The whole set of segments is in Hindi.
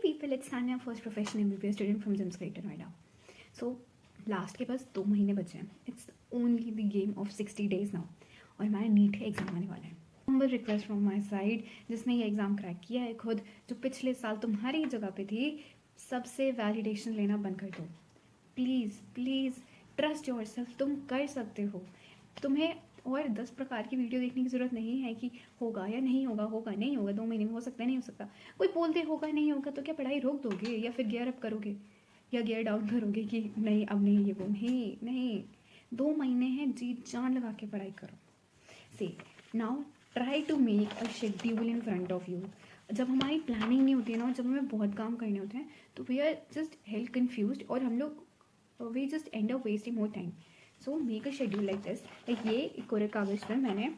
people, it's Tanya, first profession MBBS student from Gems Greater Noida. So last के पास 2 महीने बचे हैं. It's only the game of 60 days now और हमारा नीट का एग्ज़ाम आने वाला है. Number request from my side, जिसने ये एग्ज़ाम क्रैक किया है खुद, जो पिछले साल तुम्हारी जगह पे थी, सबसे वैलिडेशन लेना बंद कर दो please. Please trust your self, तुम कर सकते हो. तुम्हें और 10 प्रकार की वीडियो देखने की ज़रूरत नहीं है कि होगा या नहीं होगा, होगा नहीं होगा, 2 महीने में हो सकता है नहीं हो सकता. कोई बोलते होगा नहीं होगा तो क्या पढ़ाई रोक दोगे या फिर गियर अप करोगे या गियर डाउन करोगे कि नहीं अब नहीं, ये वो नहीं नहीं. 2 महीने हैं, जी जान लगा के पढ़ाई करो. See now try to make a schedule in front of you. जब हमारी प्लानिंग नहीं होती है ना, जब हमें बहुत काम करने होते हैं तो we are just health confuse और हम लोग we just end up wasting more time. So make a schedule like this. Like ये एक कोरे कागज़ पर मैंने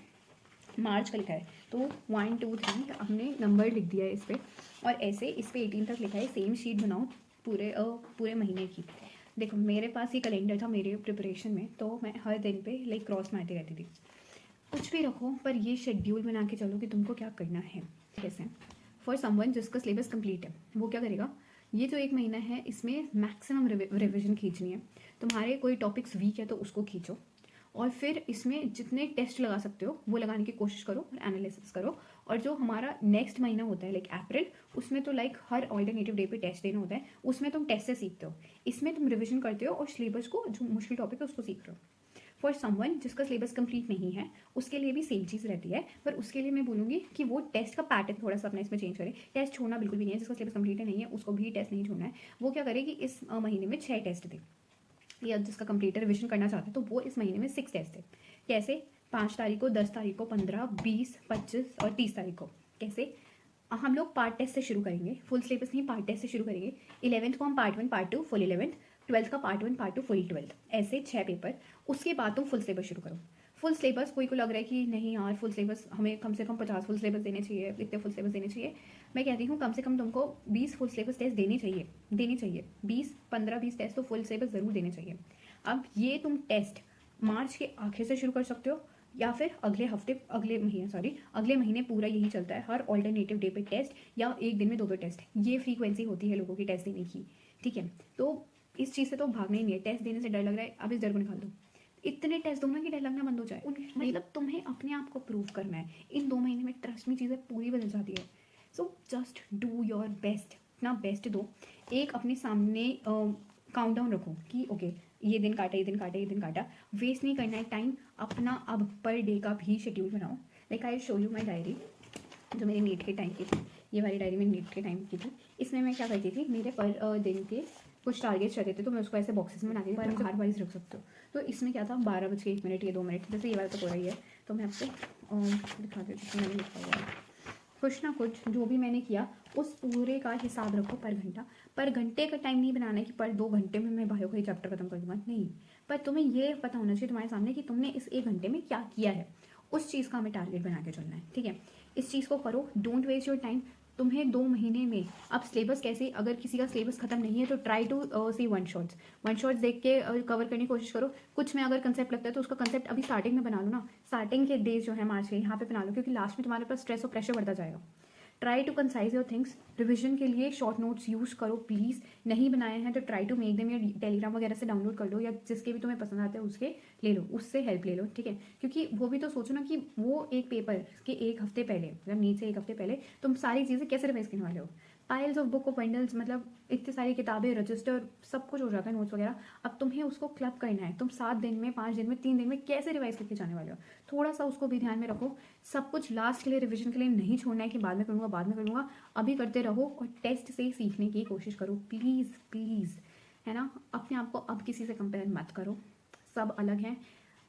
मार्च का लिखा है तो 1 2 3 हमने नंबर लिख दिया है इस पर और ऐसे इस पर 18 तक लिखा है. सेम शीट बनाओ पूरे महीने की. देखो मेरे पास ये कैलेंडर था मेरे प्रिपरेशन में, तो मैं हर दिन पे लाइक क्रॉस मारती रहती थी. कुछ भी रखो पर ये शेड्यूल बना के चलो कि तुमको क्या करना है. कैसे फॉर समवन जिसका सिलेबस कंप्लीट है वो क्या करेगा, ये जो 1 महीना है इसमें मैक्सिमम रिविजन खींचनी है. तुम्हारे कोई टॉपिक्स वीक है तो उसको खींचो और फिर इसमें जितने टेस्ट लगा सकते हो वो लगाने की कोशिश करो और एनालिसिस करो. और जो हमारा नेक्स्ट महीना होता है लाइक अप्रैल, उसमें तो लाइक हर ऑल्टरनेटिव डे पे टेस्ट देना होता है. उसमें तुम टेस्ट से सीखते हो, इसमें तुम रिविजन करते हो और सिलेबस को जो मुश्किल टॉपिक है उसको सीख रहे हो. फॉर समवन जिसका सिलेबस कंप्लीट नहीं है उसके लिए भी सेम चीज़ रहती है, पर उसके लिए मैं बोलूँगी कि वो टेस्ट का पैटर्न थोड़ा सा अपना इसमें चेंज करे. टेस्ट छोड़ना बिल्कुल भी नहीं है. जिसका सिलेबस कंप्लीट नहीं है उसको भी टेस्ट नहीं छोड़ना है. वो क्या करे कि इस महीने में 6 टेस्ट दे, या जिसका कंप्लीट रिविजन करना चाहता है तो वो इस महीने में 6 टेस्ट दे. कैसे 5 तारीख को, 10 तारीख को, 15, 20, 25 और 30 तारीख को. कैसे हम लोग पार्ट टेस्ट से शुरू करेंगे, फुल सिलेबस नहीं पार्ट टेस्ट से शुरू करेंगे. 11th को हम part 1 part 2 full 11th, 12th का पार्ट 1 पार्ट 2 फुल 12th, ऐसे 6 पेपर. उसके बाद तुम फुल सिलेबस शुरू करो. फुल सिलेबस कोई को लग रहा है कि नहीं यार फुल सिलेबस हमें कम से कम 50 फुल सिलेबस देने चाहिए, इतने फुल सिलेबस देने चाहिए. मैं कहती हूँ कम से कम तुमको 20 फुल सिलेबस टेस्ट देने चाहिए. 15-20 टेस्ट तो फुल सिलेबस ज़रूर देने चाहिए. अब ये तुम टेस्ट मार्च के आखिर से शुरू कर सकते हो या फिर अगले महीने पूरा यही चलता है. हर ऑल्टरनेटिव डे पे टेस्ट या एक दिन में 2 टेस्ट. ये फ्रीक्वेंसी होती है लोगों की टेस्ट देने की. ठीक है, तो इस चीज़ से तो भागना ही नहीं है. टेस्ट देने से डर लग रहा है, अब इस डर को निकाल दो. इतने टेस्ट दो ना कि डर लगना बंद हो जाए. मतलब तुम्हें अपने आप को प्रूव करना है. इन 2 महीने में ट्रस्ट में चीज़ें पूरी बदल जाती है. So just do your best, अपना बेस्ट दो. एक अपने सामने काउंटडाउन रखो कि ओके ये दिन काटा. वेस्ट नहीं करना है टाइम अपना. अब पर डे का भी शेड्यूल बनाओ. Like I show you my diary जो मेरी नीट के टाइम की थी. ये वाली डायरी मेरी नीट के टाइम की थी. इसमें मैं क्या करती थी, मेरे पर दिन के कुछ टारगेट्स रहते थे तो मैं उसको ऐसे बॉक्सेस में बनाती थी. पर हर वाइज रख सकते हो. तो इसमें क्या था 12:01 या 2 मिनट, जैसे ये वाला तो पूरा ही है. तो मैं आपको दिखा देती हूँ. मैंने लिखा हुआ है कुछ ना कुछ जो भी मैंने किया उस पूरे का हिसाब रखो पर घंटा. पर घंटे का टाइम नहीं बनाना है कि पर 2 घंटे में मैं बायो का ये चैप्टर खत्म कर दूँगा. नहीं, पर तुम्हें ये पता होना चाहिए तुम्हारे सामने कि तुमने इस 1 घंटे में क्या किया है. उस चीज़ का हमें टारगेट बना के चलना है. ठीक है, इस चीज़ को करो. Don't waste your time. तुम्हें 2 महीने में अब सिलेबस कैसे, अगर किसी का सिलेबस खत्म नहीं है तो try to see one shots देख के कवर करने की कोशिश करो. कुछ में अगर कंसेप्ट लगता है तो उसका कंसेप्ट अभी स्टार्टिंग में बना लो ना. स्टार्टिंग के डेज जो है मार्च के यहाँ पे बना लो, क्योंकि लास्ट में तुम्हारे पास स्ट्रेस और प्रेशर बढ़ता जाएगा. Try to concise your things. Revision के लिए शॉर्ट नोट्स यूज़ करो प्लीज़. नहीं बनाए हैं तो ट्राई टू मेक देम, या टेलीग्राम वगैरह से डाउनलोड कर लो या जिसके भी तुम्हें पसंद आते हैं उसके ले लो, उससे हेल्प ले लो. ठीक है, क्योंकि वो भी तो सोचो ना कि वो एक पेपर के 1 हफ्ते पहले, मतलब नीट से 1 हफ्ते पहले तुम सारी चीज़ें कैसे रिवाइज करने वाले हो. Piles of book of bundles, मतलब इतनी सारी किताबें, रजिस्टर, सब कुछ हो जाता है, नोट्स वगैरह. अब तुम्हें उसको क्लब करना है. तुम 7 दिन में, 5 दिन में, 3 दिन में कैसे रिवाइज करके जाने वाले हो. थोड़ा सा उसको भी ध्यान में रखो. सब कुछ लास्ट के लिए, रिविजन के लिए नहीं छोड़ना है कि बाद में करूँगा. अभी करते रहो और टेस्ट से सीखने की कोशिश करो प्लीज़. है ना, अपने आप को अब किसी से कंपेयर मत करो. सब अलग हैं.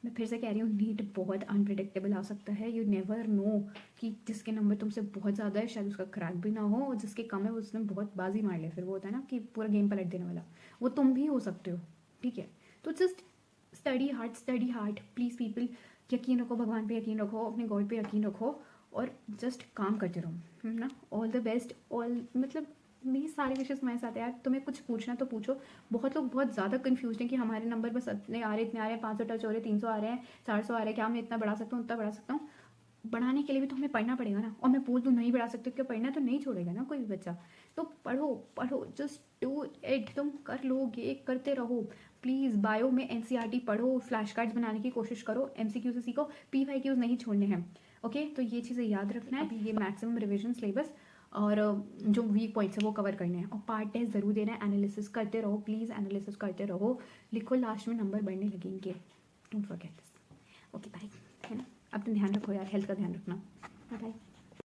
मैं फिर से कह रही हूँ, नीट बहुत अनप्रिडिक्टेबल आ सकता है. यू नेवर नो कि जिसके नंबर तुमसे बहुत ज़्यादा है शायद उसका क्रैक भी ना हो, और जिसके कम है उसने बहुत बाजी मार ले. फिर वो होता है ना कि पूरा गेम पलट देने वाला, वो तुम भी हो सकते हो. ठीक है, तो just study hard please people. यकीन रखो, भगवान पे यकीन रखो, अपने गॉड पे यकीन रखो और जस्ट काम करते रहो. है ना, ऑल द बेस्ट. मतलब मेरी सारे विशेष तुम्हारे साथ है यार. तुम्हें कुछ पूछना तो पूछो. बहुत लोग बहुत ज़्यादा कंफ्यूज हैं कि हमारे नंबर बस इतने आ रहे हैं, 500 टच हो रहे हैं, 300 आ रहे हैं, 400 आ रहे हैं, क्या मैं इतना बढ़ा सकता हूँ, उतना बढ़ा सकता हूँ. बढ़ाने के लिए भी तो हमें पढ़ना पड़ेगा ना। और मैं बोल दूँ नहीं बढ़ा सकते, क्या पढ़ना तो नहीं छोड़ेगा ना कोई भी बच्चा। तो पढ़ो पढ़ो, जस्ट डू इट, तुम कर लोगे, करते रहो प्लीज़। बायो में एनसीईआरटी पढ़ो, फ्लैश कार्ड्स बनाने की कोशिश करो, एमसीक्यू से सीखो, पीवाईक्यूज नहीं छोड़ने हैं। ओके, तो ये चीज़ें याद रखना है। अभी ये मैक्सिमम रिविजन सिलेबस और जो वीक पॉइंट्स है वो कवर करने हैं, और पार्ट टेस्ट ज़रूर देना है। एनालिसिस करते रहो प्लीज़, एनालिसिस करते रहो, लिखो, लास्ट में नंबर बढ़ने लगेंगे, don't forget this. Okay bye, है ना। अपना ध्यान रखो यार, हेल्थ का ध्यान रखना। बाय।